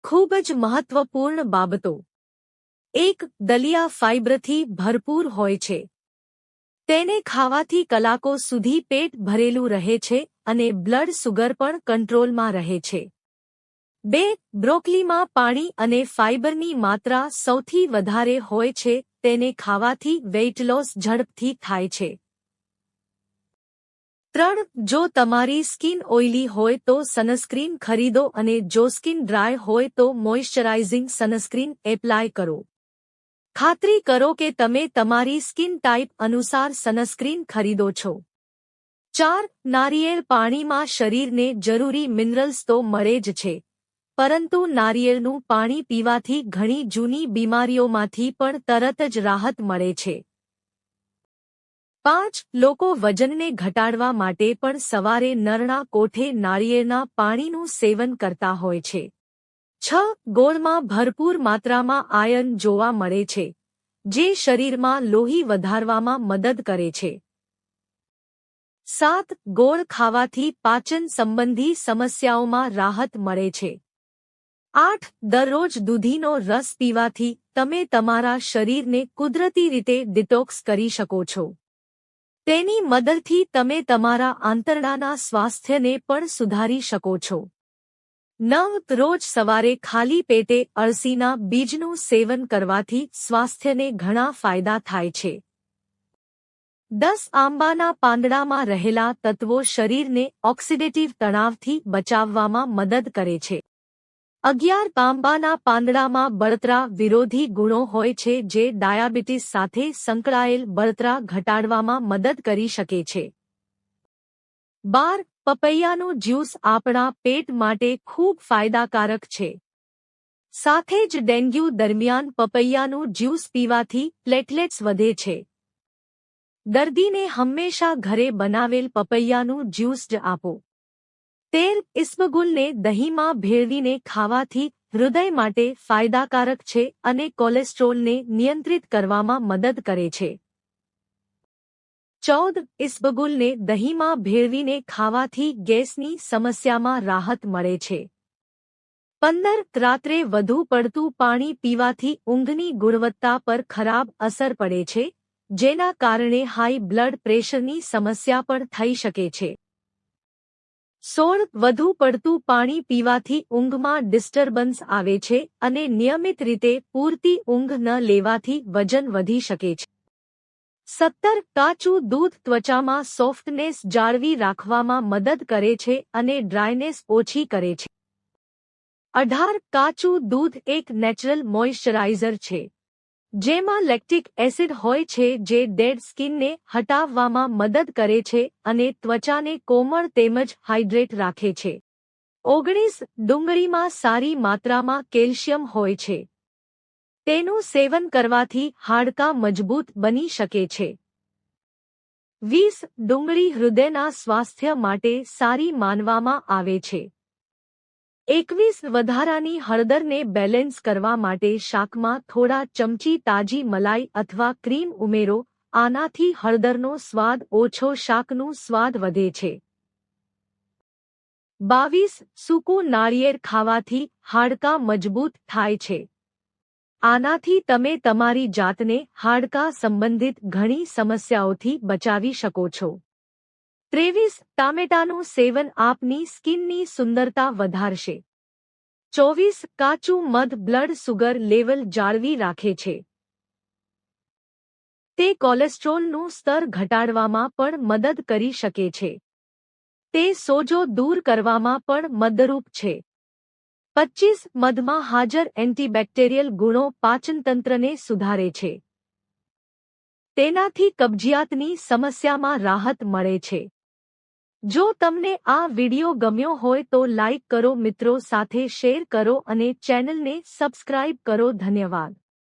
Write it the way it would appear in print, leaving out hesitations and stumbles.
ખૂબ જ મહત્વપૂર્ણ બાબતો. 1. દલિયા ફાઇબરથી ભરપૂર હોય છે. તેને ખાવાથી કલાકો સુધી પેટ ભરેલું રહે છે અને બ્લડ સુગર પણ કંટ્રોલમાં રહે છે. 2. બ્રોકોલીમાં પાણી અને ફાઇબરની માત્રા સૌથી વધારે હોય છે. તેને ખાવાથી વેઇટ લોસ ઝડપથી થાય છે. 3. જો તમારી સ્કિન ઓઇલી હોય તો સનસ્ક્રીન ખરીદો અને જો સ્કિન ડ્રાય હોય તો મોઇશ્ચરાઇઝિંગ સનસ્ક્રીન એપ્લાય કરો. ખાતરી કરો કે તમે તમારી સ્કિન ટાઇપ અનુસાર સનસ્ક્રીન ખરીદો છો. 4. નારિયેળ પાણીમાં શરીરને જરૂરી મિનરલ્સ તો મળે જ છે, પરંતુ નારિયેળનું પાણી પીવાથી ઘણી જૂની બીમારીઓમાંથી પણ તરત જ રાહત મળે છે. 5. લોકો વજનને ઘટાડવા માટે પણ સવારે નરણા કોઠે નારિયેળના પાણીનું સેવન કરતા હોય છે. 6. ગોળમાં ભરપૂર માત્રામાં આયર્ન જોવા મળે છે, જે શરીરમાં લોહી વધારવામાં મદદ કરે છે. 7. ગોળ ખાવાથી પાચન સંબંધી સમસ્યાઓમાં રાહત મળે છે. 8. દરરોજ દૂધીનો રસ પીવાથી તમે તમારા શરીરને કુદરતી રીતે ડિટોક્સ કરી શકો છો. તેની મદદથી તમે તમારા આંતરડાના સ્વાસ્થ્યને પણ સુધારી શકો છો. 9. રોજ સવારે ખાલી પેટે અળસીના બીજનું સેવન કરવાથી સ્વાસ્થ્યને ઘણા ફાયદા થાય છે. 10. આંબાના પાંદડામાં રહેલા તત્વો શરીરને ઓક્સિડેટિવ તણાવથી બચાવવામાં મદદ કરે છે. 11. આંબાના પાંદડામાં બળતરા વિરોધી ગુણો હોય છે જે ડાયાબિટીસ સાથે સંકળાયેલ બળતરા ઘટાડવામાં મદદ કરી શકે છે. 12. પપૈયાનું જ્યુસ આપણા પેટ માટે ખૂબ ફાયદાકારક છે. સાથે જ ડેન્ગ્યુ દરમિયાન પપૈયાનું જ્યુસ પીવાથી પ્લેટલેટ્સ વધે છે. દર્દીને હંમેશા ઘરે બનાવેલ પપૈયાનું જ્યુસ જ આપો. 13. ઇસબગુલને દહીંમાં ભેળવીને ખાવાથી હૃદય માટે ફાયદાકારક છે અને કોલેસ્ટ્રોલને નિયંત્રિત કરવામાં મદદ કરે છે. 14. ઇસબગુલને દહીંમાં ભેળવીને ખાવાથી ગેસની સમસ્યામાં રાહત મળે છે. 15. રાત્રે વધુ પડતું પાણી પીવાથી ઊંઘની ગુણવત્તા પર ખરાબ અસર પડે છે, જેના કારણે હાઈ બ્લડ પ્રેશરની સમસ્યા પણ થઈ શકે છે. 16. વધુ પડતું પાણી પીવાથી ઊંઘમાં ડિસ્ટર્બન્સ આવે છે અને નિયમિત રીતે પૂરતી ઊંઘ ન લેવાથી વજન વધી શકે છે. 17. કાચું દૂધ ત્વચામાં સોફ્ટનેસ જાળવી રાખવામાં મદદ કરે છે અને ડ્રાયનેસ ઓછી કરે છે. 18. કાચું દૂધ એક નેચરલ મોઇશ્ચરાઇઝર છે, જેમાં લેક્ટિક એસિડ હોય છે જે ડેડ સ્કિનને હટાવવામાં મદદ કરે છે અને ત્વચાને કોમળ તેમજ હાઇડ્રેટ રાખે છે. 19. ડુંગળીમાં સારી માત્રામાં કેલ્શિયમ હોય છે. તેનું સેવન કરવાથી હાડકાં મજબૂત બની શકે છે. 20. ડુંગળી હૃદયના સ્વાસ્થ્ય માટે સારી માનવામાં આવે છે. 21. વધારાની હળદરને બેલેન્સ કરવા માટે શાકમાં થોડા ચમચી તાજી મલાઈ અથવા ક્રીમ ઉમેરો. આનાથી હળદરનો સ્વાદ ઓછો શાકનું સ્વાદ વધે છે. 22. સૂકું નાળિયેર ખાવાથી હાડકાં મજબૂત થાય છે. આનાથી તમે તમારી જાતને હાડકાં સંબંધિત ઘણી સમસ્યાઓથી બચાવી શકો છો. 23. ટામેટાનું સેવન આપની સ્કિનની સુંદરતા વધારશે. 24. કાચું મધ બ્લડ સુગર લેવલ જાળવી રાખે છે. તે કોલેસ્ટ્રોલનું સ્તર ઘટાડવામાં પણ મદદ કરી શકે છે. તે સોજો દૂર કરવામાં પણ મદદરૂપ છે. 25. મધમાં હાજર એન્ટીબેક્ટેરિયલ ગુણો પાચનતંત્રને સુધારે છે. તેનાથી કબજિયાતની સમસ્યામાં રાહત મળે છે. જો તમને આ વિડિયો ગમ્યો હોય તો લાઇક કરો, મિત્રો સાથે શેર કરો અને ચેનલને સબસ્ક્રાઇબ કરો. ધન્યવાદ.